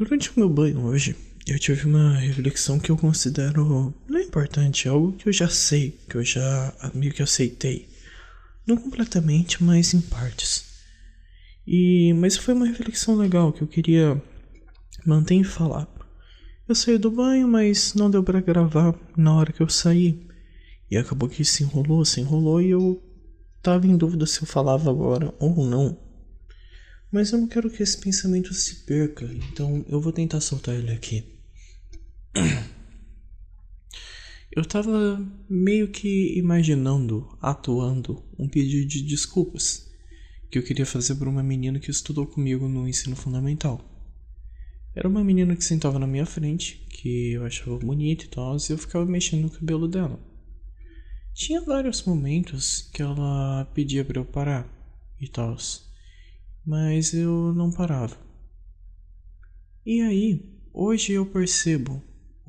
Durante o meu banho hoje, eu tive uma reflexão que eu considero não importante, algo que eu já sei, que eu já meio que aceitei. Não completamente, mas em partes. Mas foi uma reflexão legal que eu queria manter e falar. Eu saí do banho, mas não deu pra gravar na hora que eu saí. E acabou que se enrolou e eu tava em dúvida se eu falava agora ou não. Mas eu não quero que esse pensamento se perca, então eu vou tentar soltar ele aqui. Eu tava meio que imaginando, atuando, um pedido de desculpas que eu queria fazer por uma menina que estudou comigo no ensino fundamental. Era uma menina que sentava na minha frente, que eu achava bonita e tal, e eu ficava mexendo no cabelo dela. Tinha vários momentos que ela pedia pra eu parar e tal, mas eu não parava. E aí, hoje eu percebo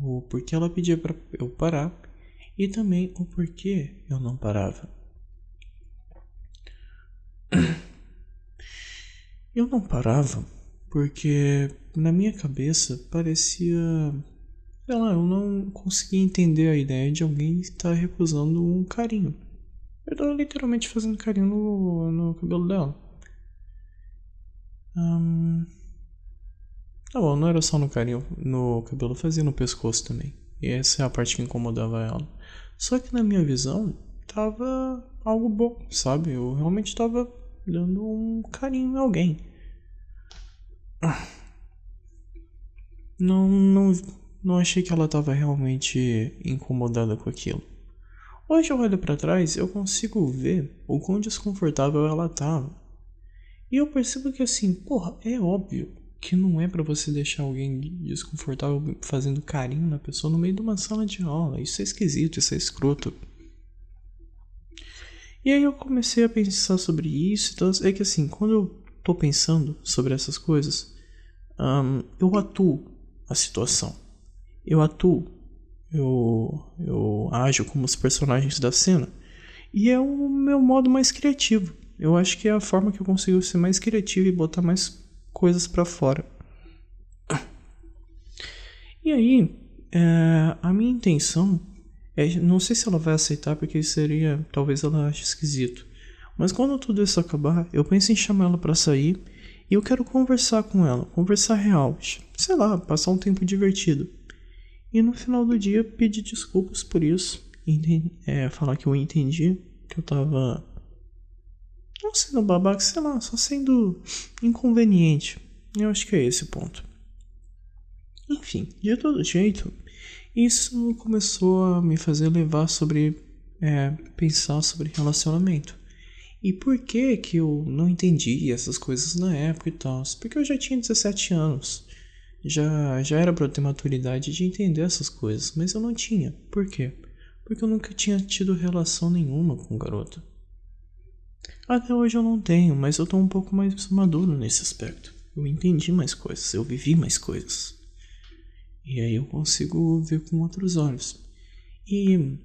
o porquê ela pedia pra eu parar e também o porquê eu não parava. Eu não parava porque na minha cabeça parecia, sei lá, eu não conseguia entender a ideia de alguém estar recusando um carinho. Eu tava literalmente fazendo carinho no cabelo dela. Tá bom, não era só no carinho no cabelo, fazia no pescoço também. E essa é a parte que incomodava ela. Só que na minha visão, tava algo bom, sabe? Eu realmente tava dando um carinho em alguém. Não, não, não achei que ela tava realmente incomodada com aquilo. Hoje eu olho pra trás, eu consigo ver o quão desconfortável ela tava. E eu percebo que assim, porra, é óbvio que não é pra você deixar alguém desconfortável fazendo carinho na pessoa no meio de uma sala de aula. Isso é esquisito, isso é escroto. E aí eu comecei a pensar sobre isso. Então é que assim, quando eu tô pensando sobre essas coisas, eu atuo a situação. Eu atuo. Eu ajo como os personagens da cena. E é o meu modo mais criativo. Eu acho que é a forma que eu consigo ser mais criativo e botar mais coisas pra fora. E aí, a minha intenção é, não sei se ela vai aceitar porque seria, talvez ela ache esquisito. Mas quando tudo isso acabar, eu penso em chamar ela pra sair e eu quero conversar com ela, conversar real, sei lá, passar um tempo divertido. E no final do dia pedir desculpas por isso, falar que eu entendi, que eu tava não sendo babaca, sei lá, só sendo inconveniente. Eu acho que é esse o ponto. Enfim, de todo jeito, isso começou a me fazer levar sobre pensar sobre relacionamento. E por que que eu não entendi essas coisas na época e tal? Porque eu já tinha 17 anos. Já era pra eu ter maturidade de entender essas coisas, mas eu não tinha. Por quê? Porque eu nunca tinha tido relação nenhuma com garota. Até hoje eu não tenho, mas eu tô um pouco mais maduro nesse aspecto. Eu entendi mais coisas, eu vivi mais coisas. E aí eu consigo ver com outros olhos. E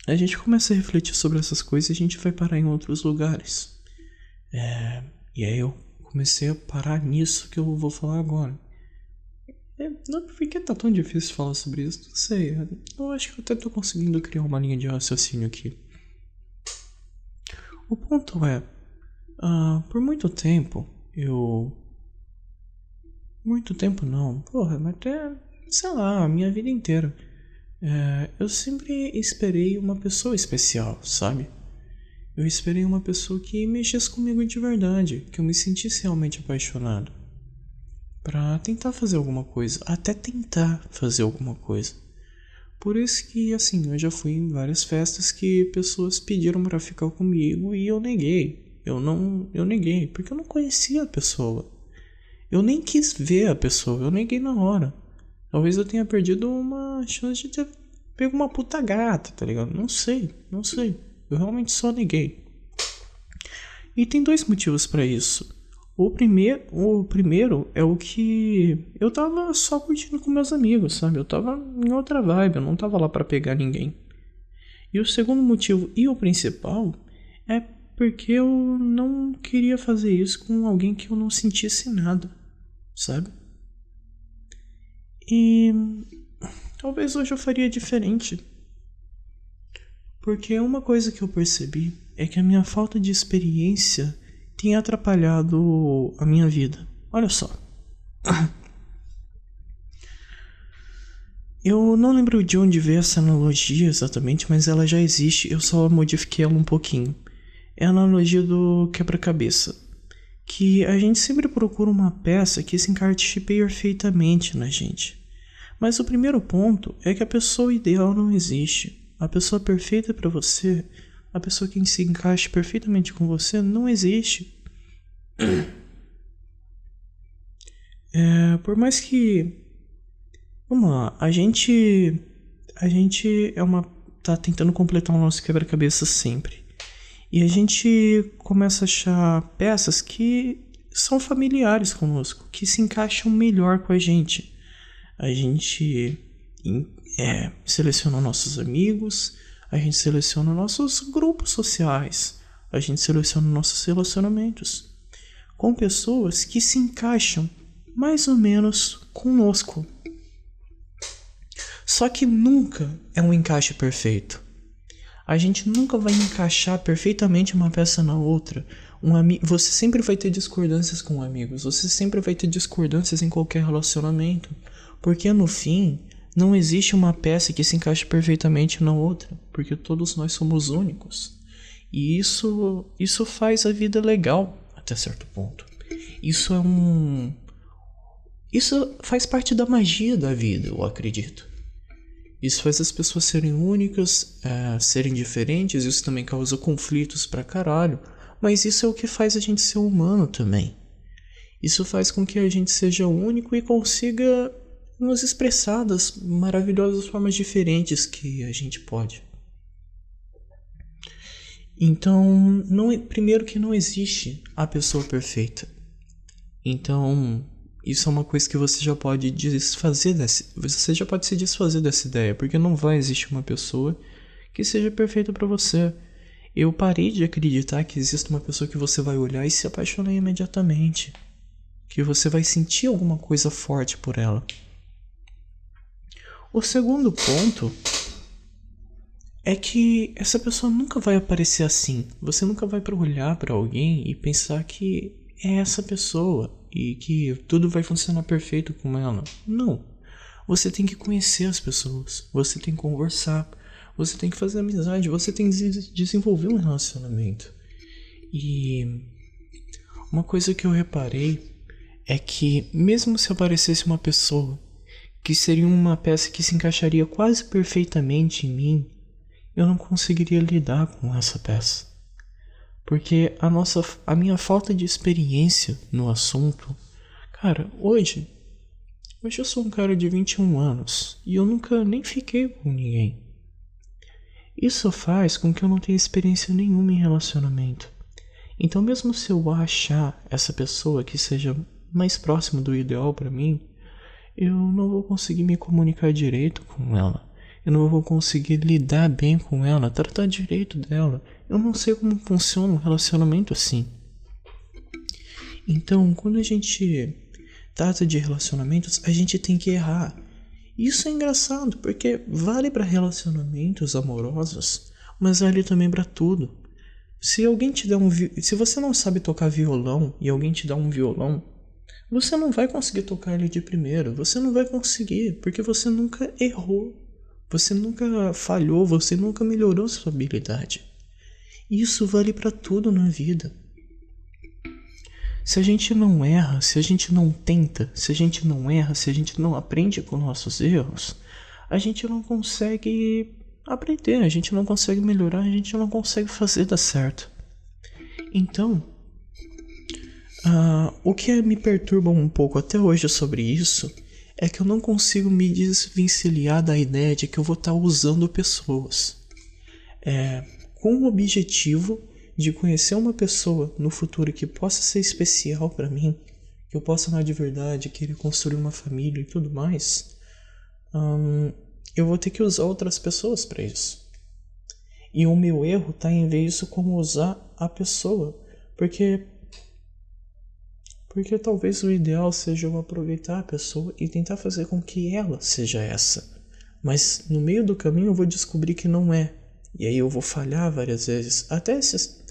a gente começa a refletir sobre essas coisas e a gente vai parar em outros lugares. E aí eu comecei a parar nisso que eu vou falar agora. Não, por que tá tão difícil falar sobre isso? Não sei. Eu acho que eu até tô conseguindo criar uma linha de raciocínio aqui. O ponto é, por muito tempo, Muito tempo não, porra, mas até, sei lá, a minha vida inteira. Eu sempre esperei uma pessoa especial, sabe? Eu esperei uma pessoa que mexesse comigo de verdade, que eu me sentisse realmente apaixonado. Pra tentar fazer alguma coisa, até tentar fazer alguma coisa. Por isso que, assim, eu já fui em várias festas que pessoas pediram pra ficar comigo e eu neguei. Eu neguei, porque eu não conhecia a pessoa. Eu nem quis ver a pessoa, eu neguei na hora. Talvez eu tenha perdido uma chance de ter pego uma puta gata, tá ligado? Não sei. Eu realmente só neguei. E tem dois motivos pra isso. O primeiro é o que eu tava só curtindo com meus amigos, sabe? Eu tava em outra vibe, eu não tava lá pra pegar ninguém. E o segundo motivo e o principal é porque eu não queria fazer isso com alguém que eu não sentisse nada, sabe? E talvez hoje eu faria diferente. Porque uma coisa que eu percebi é que a minha falta de experiência tem atrapalhado a minha vida. Olha só. Eu não lembro de onde veio essa analogia exatamente, mas ela já existe, eu só modifiquei ela um pouquinho. É a analogia do quebra-cabeça. Que a gente sempre procura uma peça que se encaixe perfeitamente na gente. Mas o primeiro ponto é que a pessoa ideal não existe. A pessoa perfeita para você, a pessoa que se encaixe perfeitamente com você, não existe. Por mais que... Vamos lá, a gente tá tentando completar o nosso quebra-cabeça sempre. E a gente começa a achar peças que são familiares conosco, que se encaixam melhor com a gente. A gente seleciona nossos amigos, a gente seleciona nossos grupos sociais, a gente seleciona nossos relacionamentos com pessoas que se encaixam mais ou menos conosco. Só que nunca é um encaixe perfeito. A gente nunca vai encaixar perfeitamente uma peça na outra. Você sempre vai ter discordâncias com amigos, você sempre vai ter discordâncias em qualquer relacionamento. Porque no fim, não existe uma peça que se encaixe perfeitamente na outra, porque todos nós somos únicos. E isso faz a vida legal até certo ponto. Isso faz parte da magia da vida, eu acredito. Isso faz as pessoas serem únicas, serem diferentes, isso também causa conflitos pra caralho, mas isso é o que faz a gente ser humano também. Isso faz com que a gente seja único e consiga nos expressar das maravilhosas formas diferentes que a gente pode. Então, primeiro que não existe a pessoa perfeita. Então, isso é uma coisa que você já pode você já pode se desfazer dessa ideia, porque não vai existir uma pessoa que seja perfeita para você. Eu parei de acreditar que existe uma pessoa que você vai olhar e se apaixonar imediatamente, que você vai sentir alguma coisa forte por ela. O segundo ponto é que essa pessoa nunca vai aparecer assim. Você nunca vai olhar para alguém e pensar que é essa pessoa e que tudo vai funcionar perfeito com ela. Não. Você tem que conhecer as pessoas, você tem que conversar, você tem que fazer amizade, você tem que desenvolver um relacionamento. E uma coisa que eu reparei é que mesmo se aparecesse uma pessoa que seria uma peça que se encaixaria quase perfeitamente em mim, eu não conseguiria lidar com essa peça. Porque a minha falta de experiência no assunto... Cara, hoje eu sou um cara de 21 anos e eu nunca nem fiquei com ninguém. Isso faz com que eu não tenha experiência nenhuma em relacionamento. Então mesmo se eu achar essa pessoa que seja mais próxima do ideal pra mim, eu não vou conseguir me comunicar direito com ela. Eu não vou conseguir lidar bem com ela, tratar direito dela. Eu não sei como funciona um relacionamento assim. Então, quando a gente trata de relacionamentos, a gente tem que errar. Isso é engraçado, porque vale para relacionamentos amorosos, mas vale também para tudo. Se você não sabe tocar violão e alguém te dá um violão, você não vai conseguir tocar ele de primeira. Você não vai conseguir, porque você nunca errou. Você nunca falhou, você nunca melhorou sua habilidade. Isso vale para tudo na vida. Se a gente não erra, se a gente não tenta, se a gente não erra, se a gente não aprende com nossos erros, a gente não consegue aprender, a gente não consegue melhorar, a gente não consegue fazer dar certo. Então, o que me perturba um pouco até hoje sobre isso é que eu não consigo me desvencilhar da ideia de que eu vou estar usando pessoas. Com o objetivo de conhecer uma pessoa no futuro que possa ser especial para mim, que eu possa amar de verdade, querer construir uma família e tudo mais, eu vou ter que usar outras pessoas para isso. E o meu erro tá em ver isso como usar a pessoa, porque Porque talvez o ideal seja eu aproveitar a pessoa e tentar fazer com que ela seja essa. Mas no meio do caminho eu vou descobrir que não é. E aí eu vou falhar várias vezes. Até esses.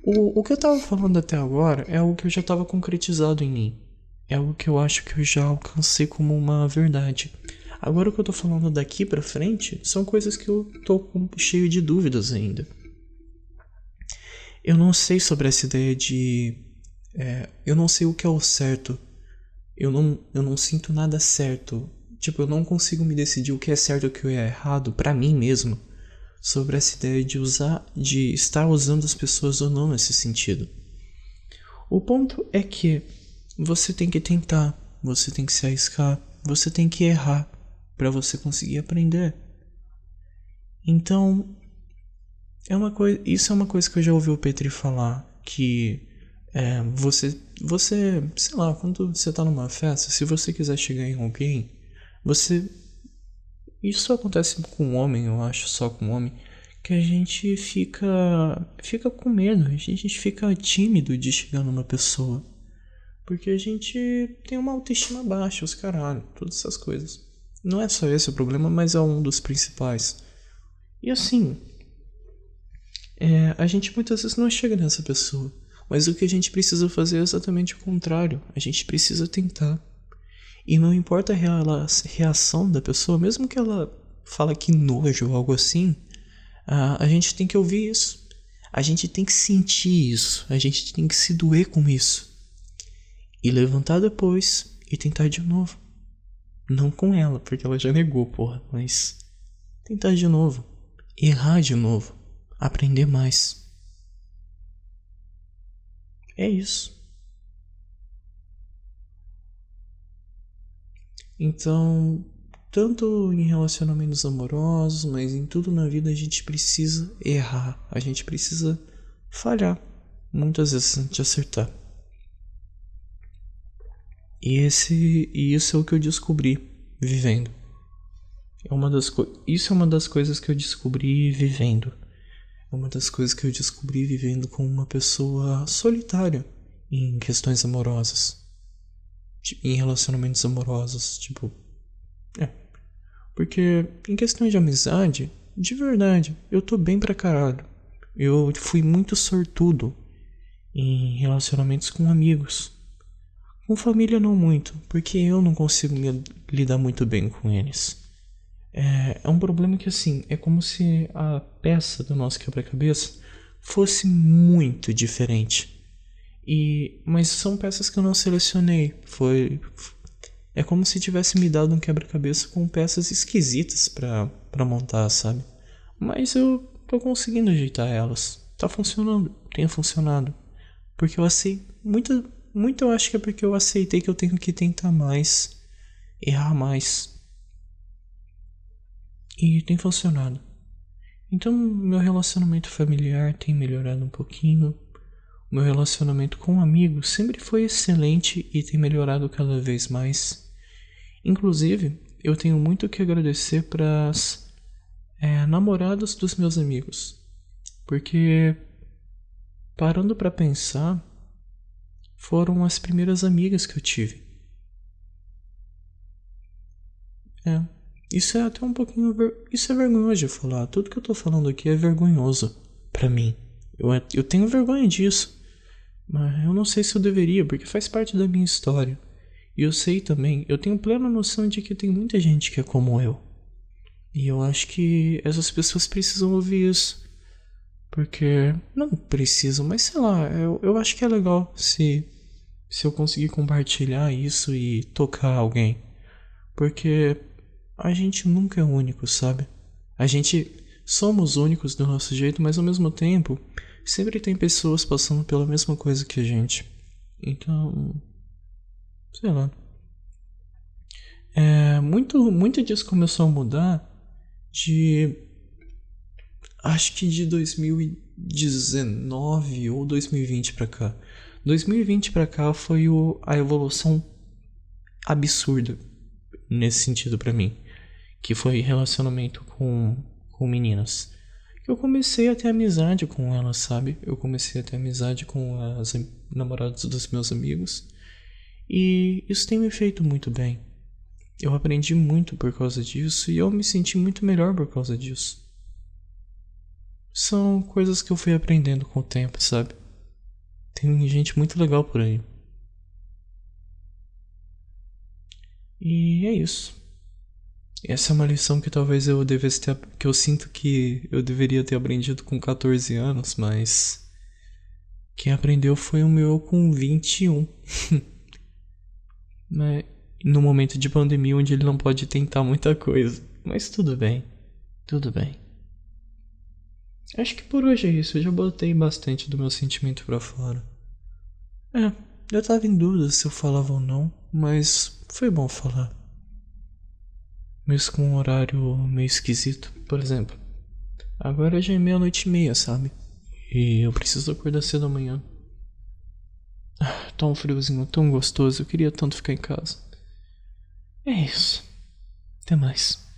O que eu tava falando até agora é algo que eu já tava concretizado em mim. É algo que eu acho que eu já alcancei como uma verdade. Agora o que eu tô falando daqui pra frente são coisas que eu tô cheio de dúvidas ainda. Eu não sei sobre essa ideia de. Eu não sei o que é o certo. Eu não sinto nada certo. Tipo, eu não consigo me decidir o que é certo e o que é errado pra mim mesmo. Sobre essa ideia de estar usando as pessoas ou não nesse sentido. O ponto é que você tem que tentar, você tem que se arriscar, você tem que errar pra você conseguir aprender. Então, isso é uma coisa que eu já ouvi o Petri falar, que sei lá, quando você tá numa festa, se você quiser chegar em alguém, isso acontece com o homem, eu acho, só com o homem, que a gente fica com medo, a gente fica tímido de chegar numa pessoa. Porque a gente tem uma autoestima baixa, os caralho, todas essas coisas. Não é só esse o problema, mas é um dos principais. E assim, a gente muitas vezes não chega nessa pessoa. Mas o que a gente precisa fazer é exatamente o contrário. A gente precisa tentar. E não importa a reação da pessoa, mesmo que ela fala que nojo ou algo assim, a gente tem que ouvir isso. A gente tem que sentir isso. A gente tem que se doer com isso. E levantar depois e tentar de novo. Não com ela, porque ela já negou, porra. Mas tentar de novo. Errar de novo. Aprender mais. É isso. Então, tanto em relacionamentos amorosos, mas em tudo na vida a gente precisa errar. A gente precisa falhar. Muitas vezes antes de acertar. E isso é o que eu descobri vivendo. Isso é uma das coisas que eu descobri vivendo. É uma das coisas que eu descobri vivendo com uma pessoa solitária em questões amorosas. Em relacionamentos amorosos, tipo. Porque em questões de amizade, de verdade, eu tô bem pra caralho. Eu fui muito sortudo em relacionamentos com amigos. Com família não muito, porque eu não consigo lidar muito bem com eles. É um problema que assim, é como se a peça do nosso quebra-cabeça fosse muito diferente. Mas são peças que eu não selecionei. É como se tivesse me dado um quebra-cabeça com peças esquisitas pra montar, sabe? Mas eu tô conseguindo ajeitar elas. Tá funcionando, tem funcionado. Porque eu aceitei. Muito eu acho que é porque eu aceitei que eu tenho que tentar mais, errar mais. E tem funcionado. Então, meu relacionamento familiar tem melhorado um pouquinho. O meu relacionamento com amigos sempre foi excelente e tem melhorado cada vez mais. Inclusive, eu tenho muito que agradecer para as namoradas dos meus amigos. Porque, parando para pensar, foram as primeiras amigas que eu tive. Isso é até um pouquinho. Isso é vergonhoso de falar. Tudo que eu tô falando aqui é vergonhoso pra mim. Eu tenho vergonha disso. Mas eu não sei se eu deveria, porque faz parte da minha história. E eu sei também, eu tenho plena noção de que tem muita gente que é como eu. E eu acho que essas pessoas precisam ouvir isso. Porque. Não precisam, mas sei lá, eu acho que é legal se eu conseguir compartilhar isso e tocar alguém. Porque a gente nunca é único, sabe? A gente somos únicos do nosso jeito, mas ao mesmo tempo sempre tem pessoas passando pela mesma coisa que a gente. Então, sei lá. Muito disso começou a mudar acho que de 2019 ou 2020 pra cá. 2020 pra cá foi a evolução absurda nesse sentido pra mim, que foi relacionamento com meninas. Eu comecei a ter amizade com elas, sabe? Eu comecei a ter amizade com as namoradas dos meus amigos. E isso tem me feito muito bem. Eu aprendi muito por causa disso e eu me senti muito melhor por causa disso. São coisas que eu fui aprendendo com o tempo, sabe? Tem gente muito legal por aí. E é isso. Essa é uma lição que talvez eu devesse ter, que eu sinto que eu deveria ter aprendido com 14 anos, mas quem aprendeu foi o meu com 21. Né? No momento de pandemia onde ele não pode tentar muita coisa. Mas tudo bem. Tudo bem. Acho que por hoje é isso. Eu já botei bastante do meu sentimento pra fora. Eu tava em dúvida se eu falava ou não, mas foi bom falar. Mesmo com um horário meio esquisito. Por exemplo, agora já é 00:30, sabe? E eu preciso acordar cedo amanhã. Tá um friozinho tão gostoso, eu queria tanto ficar em casa. É isso. Até mais.